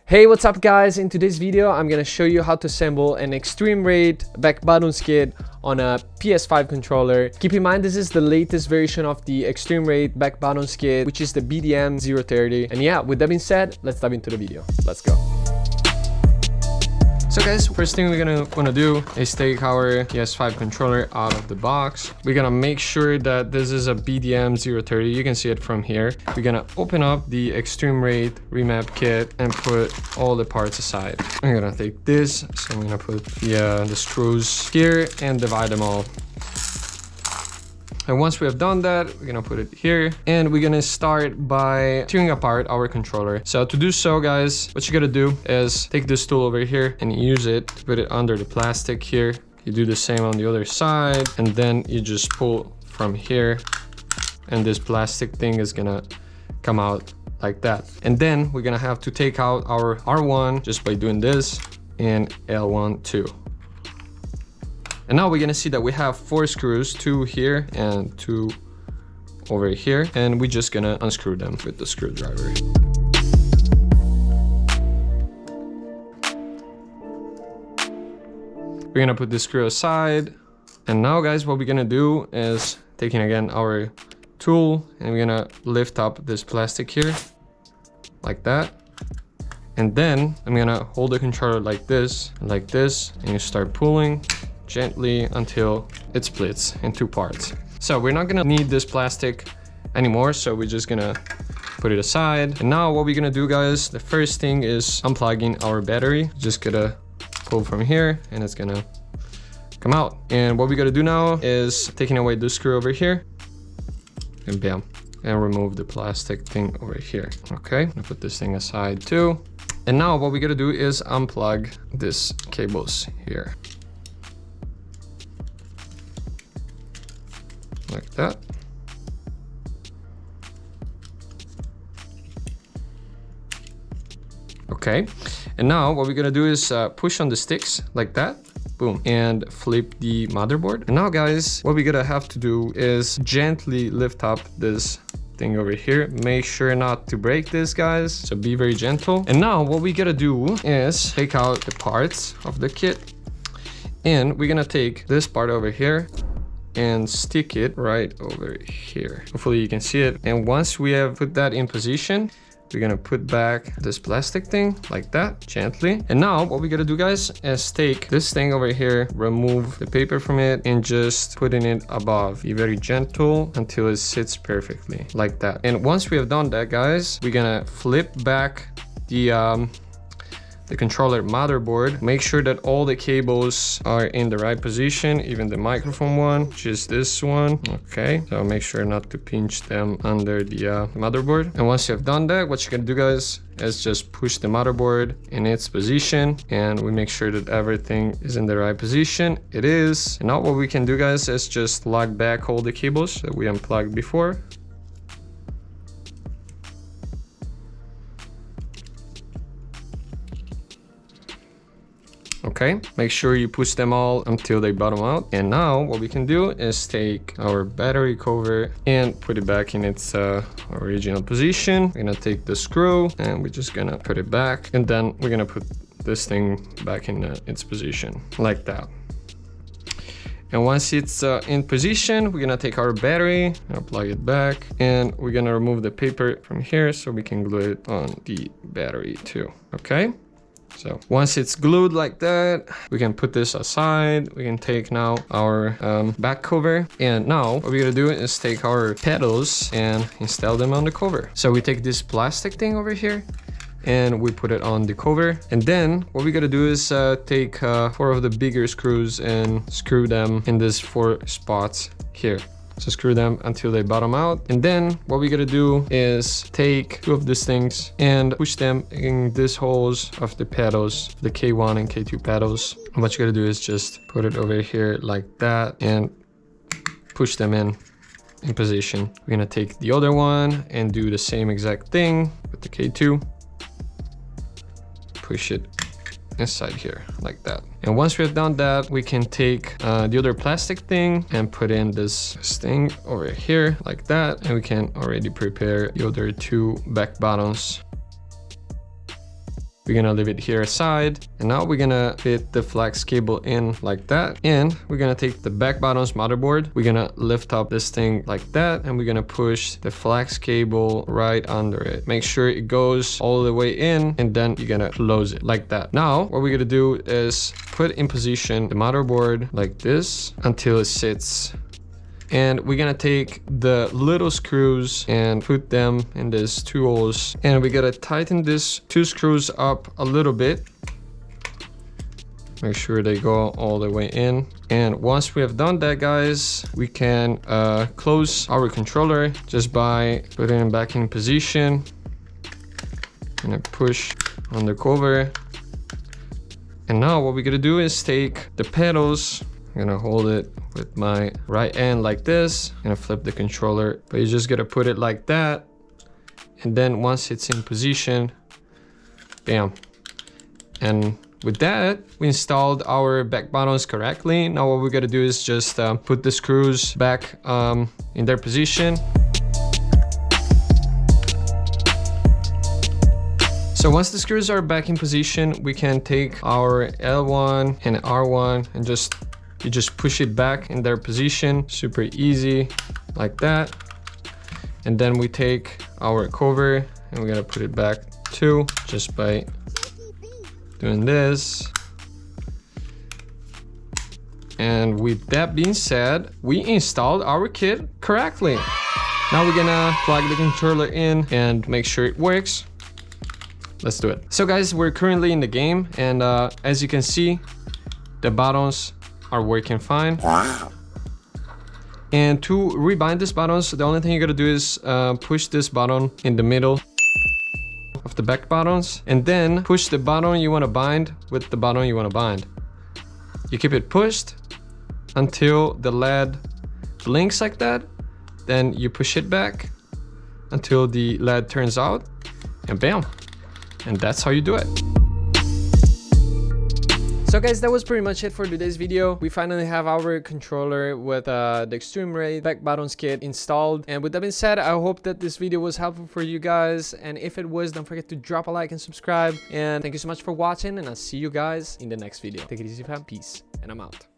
Hey, what's up guys? In today's video I'm gonna show you how to assemble an eXtremeRate Backbuttons Kit on a PS5 controller. Keep in mind this is the latest version of the eXtremeRate Backbuttons Kit, which is the BDM 030. And yeah, with that being said, let's dive into the video. Let's go. So guys, first thing we're gonna wanna do is take our PS5 controller out of the box. We're gonna make sure that this is a BDM 030. You can see it from here. We're gonna open up the eXtremeRate remap kit and put all the parts aside. I'm gonna take this, so I'm gonna put the screws here and divide them all. And once we have done that, we're gonna put it here and we're gonna start by tearing apart our controller. So to do so, guys, what you gotta do is take this tool over here and use it to put it under the plastic here. You do the same on the other side, and then you just pull from here and this plastic thing is gonna come out like that. And then we're gonna have to take out our R1 just by doing this, and L1 too. And now we're gonna see that we have 4 screws, 2 here and 2 over here, and we're just gonna unscrew them with the screwdriver. We're gonna put the screw aside. And now guys, what we're gonna do is taking again our tool and we're gonna lift up this plastic here like that. And then I'm gonna hold the controller like this, and you start pulling gently until it splits in 2 parts. So we're not gonna need this plastic anymore, so we're just gonna put it aside. And now what we're gonna do, guys, the first thing is unplugging our battery. Just gonna pull from here and it's gonna come out. And what we gotta do now is taking away this screw over here and bam, and remove the plastic thing over here. Okay, I'm gonna put this thing aside too. And now what we gotta do is unplug these cables here. Like that. Okay, and now what we're gonna do is push on the sticks like that, boom, and flip the motherboard. And now guys, what we're gonna have to do is gently lift up this thing over here. Make sure not to break this, guys, so be very gentle. And now what we gotta do is take out the parts of the kit, and we're gonna take this part over here and stick it right over here. Hopefully you can see it. And once we have put that in position, we're gonna put back this plastic thing like that, gently. And now what we gotta do, guys, is take this thing over here, remove the paper from it, and just putting it above. Be very gentle until it sits perfectly like that. And once we have done that, guys, we're gonna flip back the controller motherboard. Make sure that all the cables are in the right position, even the microphone one, which is this one. Okay, so make sure not to pinch them under the motherboard. And once you have done that, what you're gonna do, guys, is just push the motherboard in its position, and we make sure that everything is in the right position. It is. And now what we can do, guys, is just lock back all the cables that we unplugged before. Okay, make sure you push them all until they bottom out. And now what we can do is take our battery cover and put it back in its original position. We're gonna take the screw and we're just gonna put it back, and then we're gonna put this thing back in its position like that. And once it's in position, we're gonna take our battery, plug it back, and we're gonna remove the paper from here so we can glue it on the battery too. Okay, so once it's glued like that, we can put this aside. We can take now our back cover. And now what we're gonna do is take our pedals and install them on the cover. So we take this plastic thing over here and we put it on the cover. And then what we gotta do is take 4 of the bigger screws and screw them in these 4 spots here. So screw them until they bottom out. And then what we gotta do is take 2 of these things and push them in these holes of the pedals, the K1 and K2 pedals. And what you gotta do is just put it over here like that and push them in position. We're gonna take the other one and do the same exact thing with the K2. Push it inside here like that. And once we have done that, we can take the other plastic thing and put in this thing over here like that, and we can already prepare the other two back buttons. We're gonna leave it here aside. And now we're gonna fit the flex cable in like that. And we're gonna take the back buttons motherboard. We're gonna lift up this thing like that. And we're gonna push the flex cable right under it. Make sure it goes all the way in. And then you're gonna close it like that. Now, what we're gonna do is put in position the motherboard like this until it sits. And we're gonna take the little screws and put them in these two holes. And we gotta tighten these two screws up a little bit. Make sure they go all the way in. And once we have done that, guys, we can close our controller just by putting it back in position. And I push on the cover. And now what we're gonna do is take the pedals. I'm gonna hold it with my right hand like this. I'm gonna flip the controller, but you just gotta put it like that. And then once it's in position, bam. And with that, we installed our back buttons correctly. Now what we're gonna do is just put the screws back in their position. So once the screws are back in position, we can take our L1 and R1 and you just push it back in their position. Super easy, like that. And then we take our cover and we're gonna put it back too, just by doing this. And with that being said, we installed our kit correctly. Now we're gonna plug the controller in and make sure it works. Let's do it. So guys, we're currently in the game, and as you can see, the buttons are working fine. Wow. And to rebind these buttons, the only thing you gotta do is push this button in the middle of the back buttons, and then push the button you wanna bind with the button you wanna bind. You keep it pushed until the LED blinks like that, then you push it back until the LED turns out, and bam. And that's how you do it. So guys, that was pretty much it for today's video. We finally have our controller with the eXtremeRate Backbuttons Kit installed. And with that being said, I hope that this video was helpful for you guys. And if it was, don't forget to drop a like and subscribe. And thank you so much for watching, and I'll see you guys in the next video. Take it easy, fam. Peace. And I'm out.